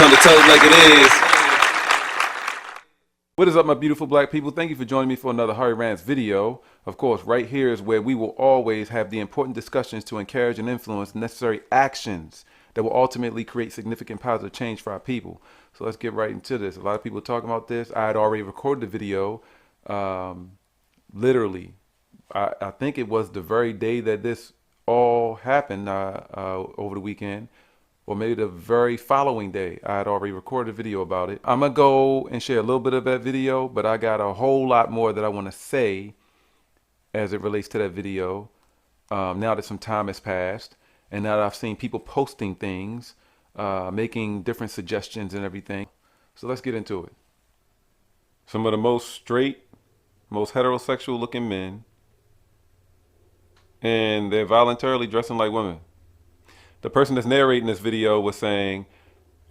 Time to tell it like it is. What is up, my beautiful black people? Thank you for joining me for another Harvey Rants video. Of course, right here is where we will always have the important discussions to encourage and influence necessary actions that will ultimately create significant positive change for our people. So let's get right into this. A lot of people are talking about this. I had already recorded the video. Literally, I think it was the very day that this all happened over the weekend. Or maybe the very following day. I had already recorded a video about it. I'm gonna go and share a little bit of that video, but I got a whole lot more that I want to say as it relates to that video. Now that some time has passed, and now that I've seen people posting things, making different suggestions and everything. So let's get into it. Some of the most straight, most heterosexual looking men, and they're voluntarily dressing like women. The person that's narrating this video was saying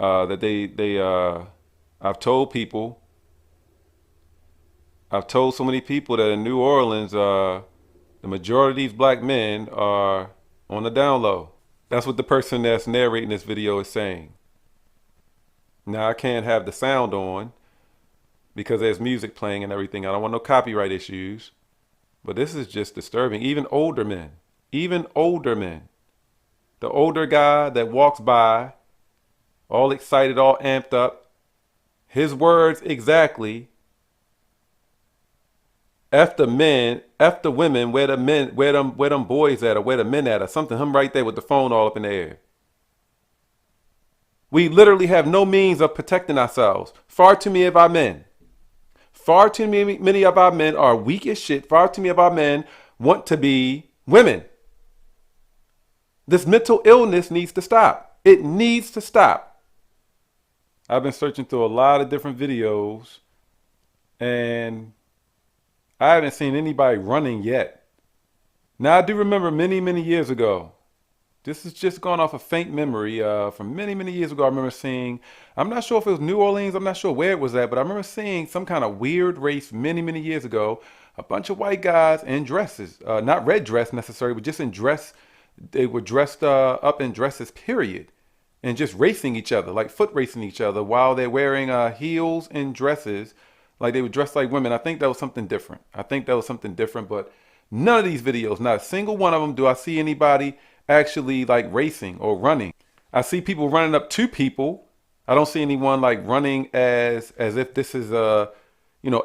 that I've told so many people that in New Orleans, the majority of these black men are on the down low. That's what the person that's narrating this video is saying. Now, I can't have the sound on because there's music playing and everything. I don't want no copyright issues, but this is just disturbing. Even older men. The older guy that walks by, all excited, all amped up, his words exactly, F the men, F the women, where them boys at, or where the men at, or something, him right there with the phone all up in the air. We literally have no means of protecting ourselves. Far too many of our men are weak as shit. Far too many of our men want to be women. This mental illness needs to stop. It needs to stop. I've been searching through a lot of different videos, and I haven't seen anybody running yet. Now, I do remember many, many years ago. This is just gone off a faint memory. From many, many years ago, I remember seeing, I'm not sure if it was New Orleans, I'm not sure where it was at, but I remember seeing some kind of weird race many, many years ago. A bunch of white guys in dresses, not red dress necessarily, but just in dress. They were dressed up in dresses, period, and just racing each other, like foot racing each other while they're wearing heels and dresses, like they were dressed like women. I think that was something different. But none of these videos, not a single one of them, do I see anybody actually like racing or running. I see people running up to people. I don't see anyone like running as if this is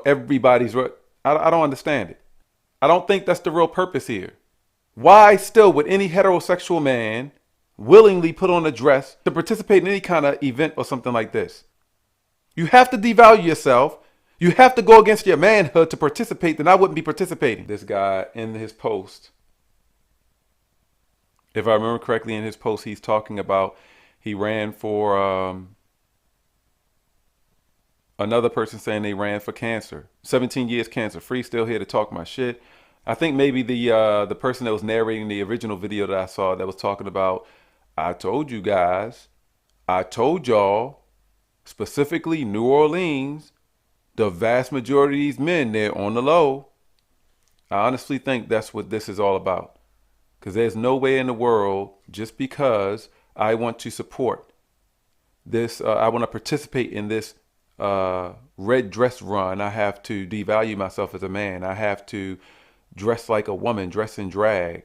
everybody's. I don't understand it. I don't think that's the real purpose here. Why still would any heterosexual man willingly put on a dress to participate in any kind of event or something like this? You have to devalue yourself. You have to go against your manhood to participate. Then I wouldn't be participating. This guy in his post, if I remember correctly, in his post, he's talking about he ran for another person saying they ran for cancer. 17 years cancer free, still here to talk my shit. I think maybe the person that was narrating the original video that I saw that was talking about, I told you guys, I told y'all, specifically New Orleans, the vast majority of these men, they're on the low. I honestly think that's what this is all about. Because there's no way in the world, just because I want to support this, I want to participate in this red dress run, I have to devalue myself as a man. I have to dress like a woman, dress in drag.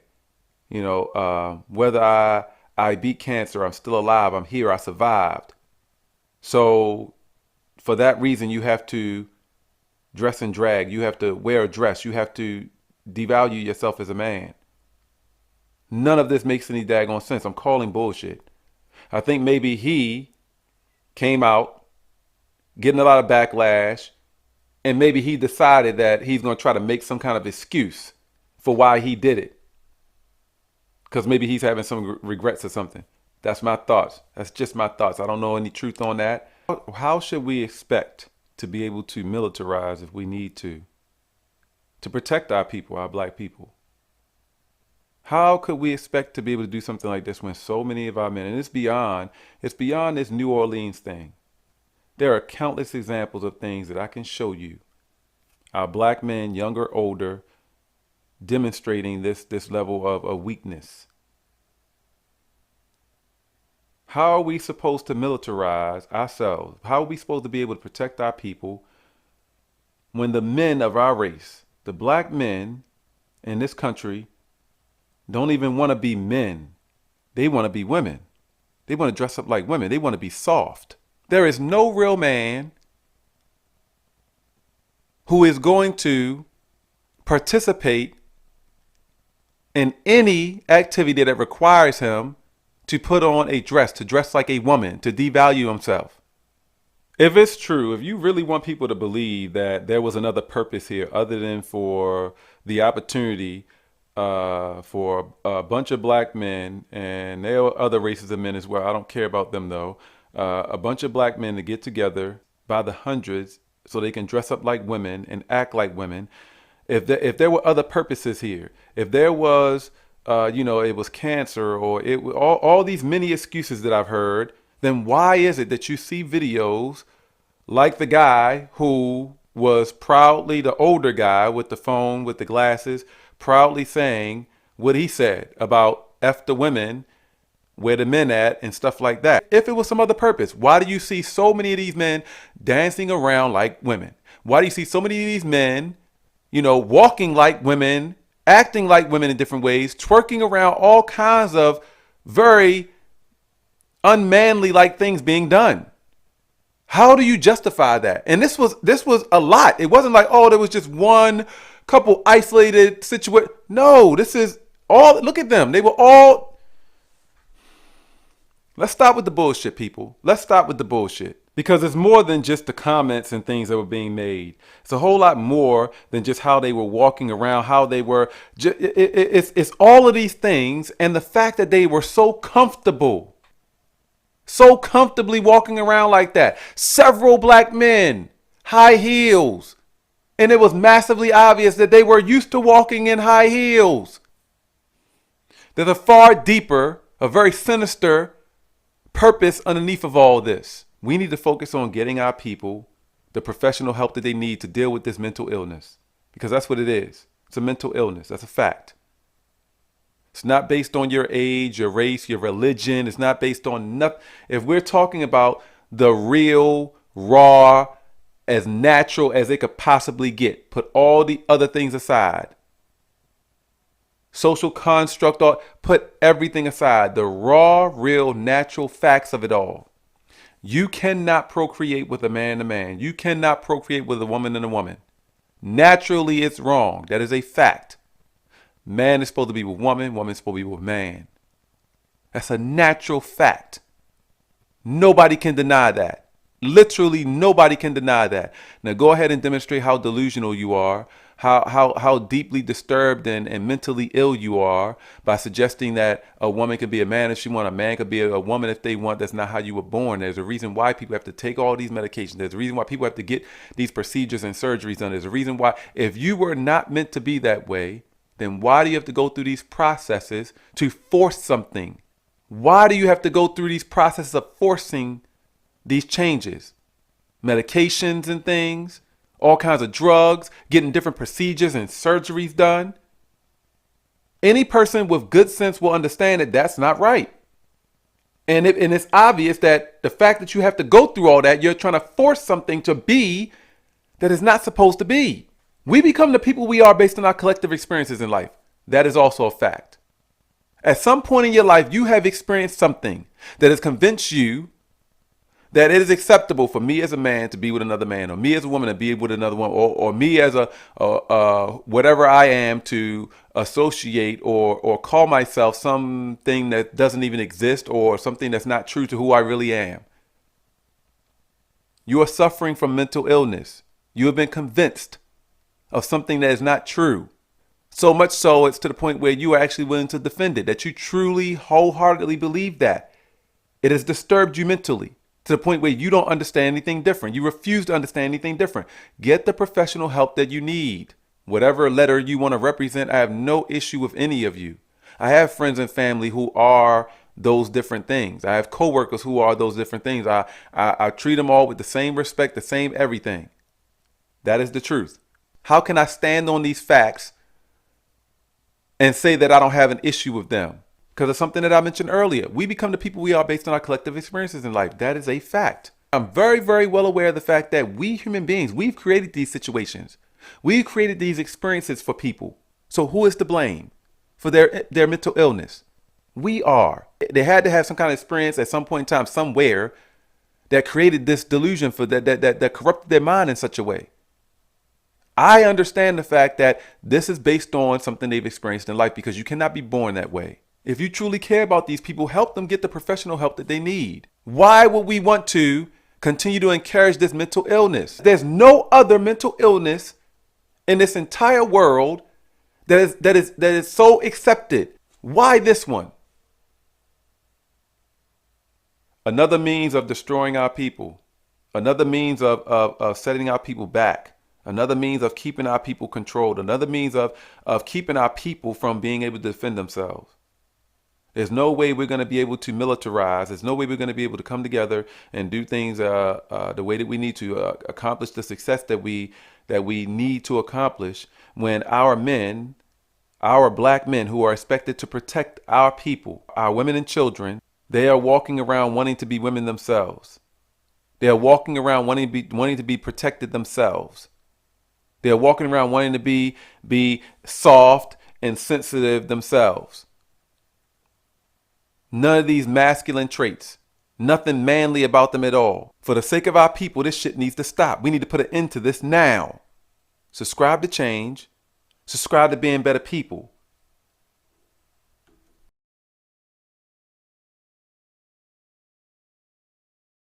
Whether I beat cancer, I'm still alive, I'm here, I survived. So for that reason, you have to dress in drag. You have to wear a dress. You have to devalue yourself as a man. None of this makes any daggone sense. I'm calling bullshit. I think maybe he came out getting a lot of backlash, and maybe he decided that he's going to try to make some kind of excuse for why he did it. Because maybe he's having some regrets or something. That's my thoughts. That's just my thoughts. I don't know any truth on that. How should we expect to be able to militarize if we need to protect our people, our black people? How could we expect to be able to do something like this when so many of our men, and it's beyond this New Orleans thing. There are countless examples of things that I can show you. Our black men, younger, older, demonstrating this level of weakness. How are we supposed to militarize ourselves? How are we supposed to be able to protect our people when the men of our race, the black men in this country, don't even want to be men? They want to be women. They want to dress up like women. They want to be soft. There is no real man who is going to participate in any activity that requires him to put on a dress, to dress like a woman, to devalue himself. If it's true, if you really want people to believe that there was another purpose here other than for the opportunity for a bunch of black men, and there are other races of men as well, I don't care about them though, a bunch of black men to get together by the hundreds so they can dress up like women and act like women. If there were other purposes here, if there was, it was cancer or all these many excuses that I've heard, then why is it that you see videos like the guy who was proudly the older guy with the phone with the glasses, proudly saying what he said about F the women, where the men at, and stuff like that? If it was some other purpose, why do you see so many of these men dancing around like women? Why do you see so many of these men, walking like women, acting like women in different ways, twerking around, all kinds of very unmanly like things being done? How do you justify that? And this was a lot. It wasn't like, oh, there was just one couple isolated situation. No, this is all. Look at them. They were all. Let's stop with the bullshit, people. Let's stop with the bullshit. Because it's more than just the comments and things that were being made. It's a whole lot more than just how they were walking around, how they were. It's all of these things, and the fact that they were so comfortable. So comfortably walking around like that. Several black men, high heels. And it was massively obvious that they were used to walking in high heels. There's a far deeper, a very sinister purpose underneath of all this. We need to focus on getting our people the professional help that they need to deal with this mental illness. Because that's what it is. It's a mental illness. That's a fact. It's not based on your age, your race, your religion. It's not based on nothing. If we're talking about the real, raw, as natural as it could possibly get, put all the other things aside. Social construct, put everything aside. The raw, real, natural facts of it all. You cannot procreate with a man and a man. You cannot procreate with a woman and a woman. Naturally, it's wrong. That is a fact. Man is supposed to be with woman. Woman is supposed to be with man. That's a natural fact. Nobody can deny that. Literally nobody can deny that. Now go ahead and demonstrate how delusional you are, how deeply disturbed and mentally ill you are by suggesting that a woman could be a man if she wants, a man could be a woman if they want. That's not how you were born. There's a reason why people have to take all these medications. There's a reason why people have to get these procedures and surgeries done. There's a reason why, if you were not meant to be that way, then why do you have to go through these processes to force something? Why do you have to go through these processes of forcing these changes? Medications and things, all kinds of drugs, getting different procedures and surgeries done. Any person with good sense will understand that that's not right. And it's obvious that the fact that you have to go through all that, you're trying to force something to be that is not supposed to be. We become the people we are based on our collective experiences in life. That is also a fact. At some point in your life, you have experienced something that has convinced you that it is acceptable for me as a man to be with another man, or me as a woman to be with another woman, or me as a whatever I am to associate or call myself something that doesn't even exist, or something that's not true to who I really am. You are suffering from mental illness. You have been convinced of something that is not true. So much so, it's to the point where you are actually willing to defend it, that you truly, wholeheartedly believe that. It has disturbed you mentally to the point where you don't understand anything different. You refuse to understand anything different. Get the professional help that you need. Whatever letter you want to represent, I have no issue with any of you. I have friends and family who are those different things. I have coworkers who are those different things. I treat them all with the same respect, the same everything. That is the truth. How can I stand on these facts and say that I don't have an issue with them? Because of something that I mentioned earlier. We become the people we are based on our collective experiences in life. That is a fact. I'm very, very well aware of the fact that we human beings, we've created these situations. We've created these experiences for people. So who is to blame for their mental illness? We are. They had to have some kind of experience at some point in time somewhere that created this delusion for that corrupted their mind in such a way. I understand the fact that this is based on something they've experienced in life because you cannot be born that way. If you truly care about these people, help them get the professional help that they need. Why would we want to continue to encourage this mental illness? There's no other mental illness in this entire world that is so accepted. Why this one? Another means of destroying our people. Another means of setting our people back. Another means of keeping our people controlled. Another means of keeping our people from being able to defend themselves. There's no way we're going to be able to militarize. There's no way we're going to be able to come together and do things the way that we need to accomplish the success that we need to accomplish when our men, our black men who are expected to protect our people, our women and children, they are walking around wanting to be women themselves. They are walking around wanting to be protected themselves. They are walking around wanting to be soft and sensitive themselves. None of these masculine traits. Nothing manly about them at all. For the sake of our people, this shit needs to stop. We need to put an end to this now. Subscribe to change. Subscribe to being better people.